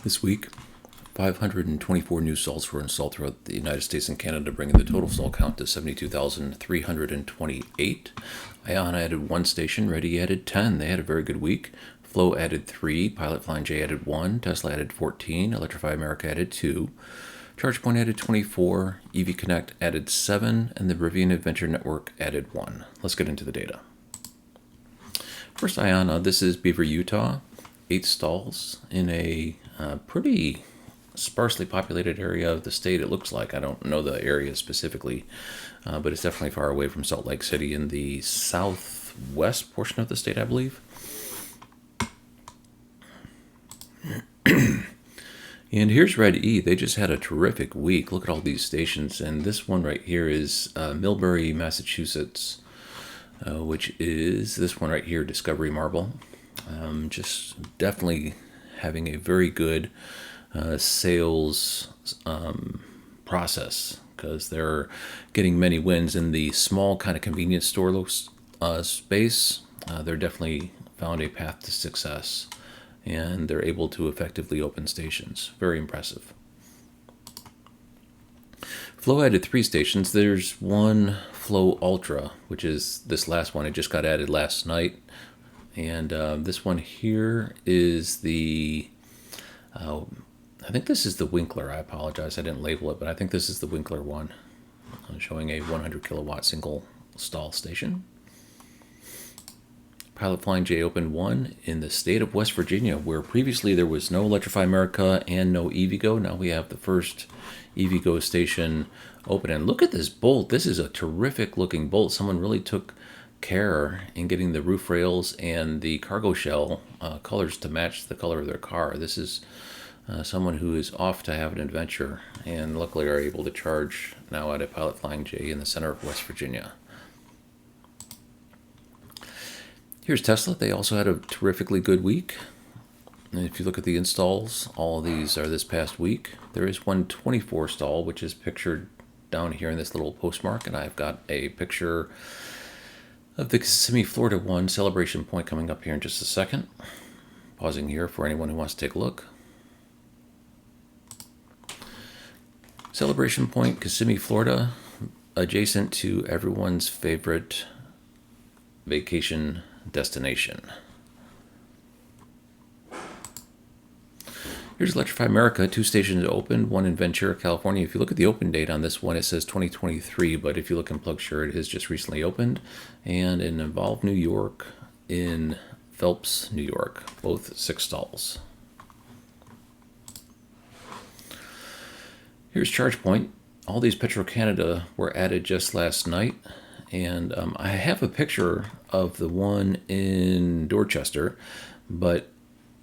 This week, 524 new stalls were installed throughout the United States and Canada, bringing the total stall count to 72,328. IONNA added 1 station, Ready added 10. They had a very good week. Flow added 3, Pilot Flying J added 1, Tesla added 14, Electrify America added 2, ChargePoint added 24, EVconnect added 7, and the Rivian Adventure Network added 1. Let's get into the data. First, IONNA, this is Beaver, Utah. 8 stalls in a pretty sparsely populated area of the state, it looks like. I don't know the area specifically, but it's definitely far away from Salt Lake City in the southwest portion of the state, I believe. And here's Red E. They just had a terrific week. Look at all these stations, and this one right here is Millbury, Massachusetts, which is this one right here, Discovery Marble. Just definitely having a very good sales process, because they're getting many wins in the small kind of convenience store space. They're definitely found a path to success, and they're able to effectively open stations. Very impressive. Flow added 3 stations. There's one Flow Ultra, which is this last one. It just got added last night. And this one here is the, I think this is the Winkler. I apologize, I didn't label it, but I think this is the Winkler one, showing a 100 kilowatt single stall station. Pilot Flying J opened 1 in the state of West Virginia, where previously there was no Electrify America and no EVgo. Now we have the first EVgo station open. And look at this bolt. This is a terrific looking bolt. Someone really took care in getting the roof rails and the cargo shell colors to match the color of their car. This is someone who is off to have an adventure, and luckily are able to charge now at a Pilot Flying J in the center of West Virginia. Here's Tesla. They also had a terrifically good week. And if you look at the installs, all of these are this past week. There is one 24 stall, which is pictured down here in this little postmark, and I've got a picture of the Kissimmee, Florida one, Celebration Point, coming up here in just a second. Pausing here for anyone who wants to take a look. Celebration Point, Kissimmee, Florida, adjacent to everyone's favorite vacation destination. Here's Electrify America. 2 stations opened, one in Ventura, California. If you look at the open date on this one, it says 2023, but if you look in PlugShare, it has just recently opened. And in Involve, New York, in Phelps, New York, both 6 stalls. Here's ChargePoint. All these Petro-Canada were added just last night. And I have a picture of the one in Dorchester, but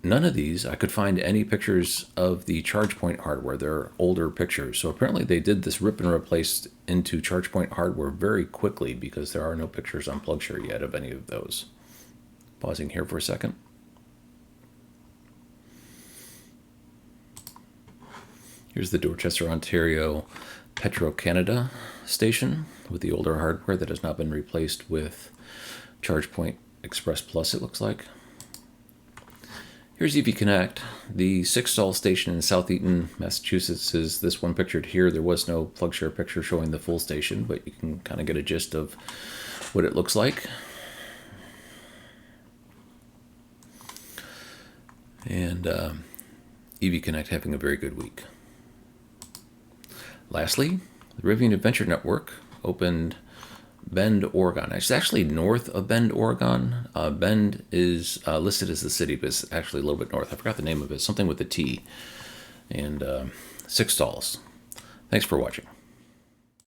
none of these, I could find any pictures of the ChargePoint hardware. They're older pictures. So apparently they did this rip and replace into ChargePoint hardware very quickly, because there are no pictures on PlugShare yet of any of those. Pausing here for a second. Here's the Dorchester, Ontario Petro-Canada station with the older hardware that has not been replaced with ChargePoint Express Plus, it looks like. Here's EVconnect. The 6 stall station in South Eaton, Massachusetts is this one pictured here. There was no PlugShare picture showing the full station, but you can kind of get a gist of what it looks like. And EVconnect having a very good week. Lastly, the Rivian Adventure Network opened Bend, Oregon. It's actually north of Bend, Oregon. Bend is listed as the city, but it's actually a little bit north. I forgot the name of it. Something with a T. And 6 stalls. Thanks for watching.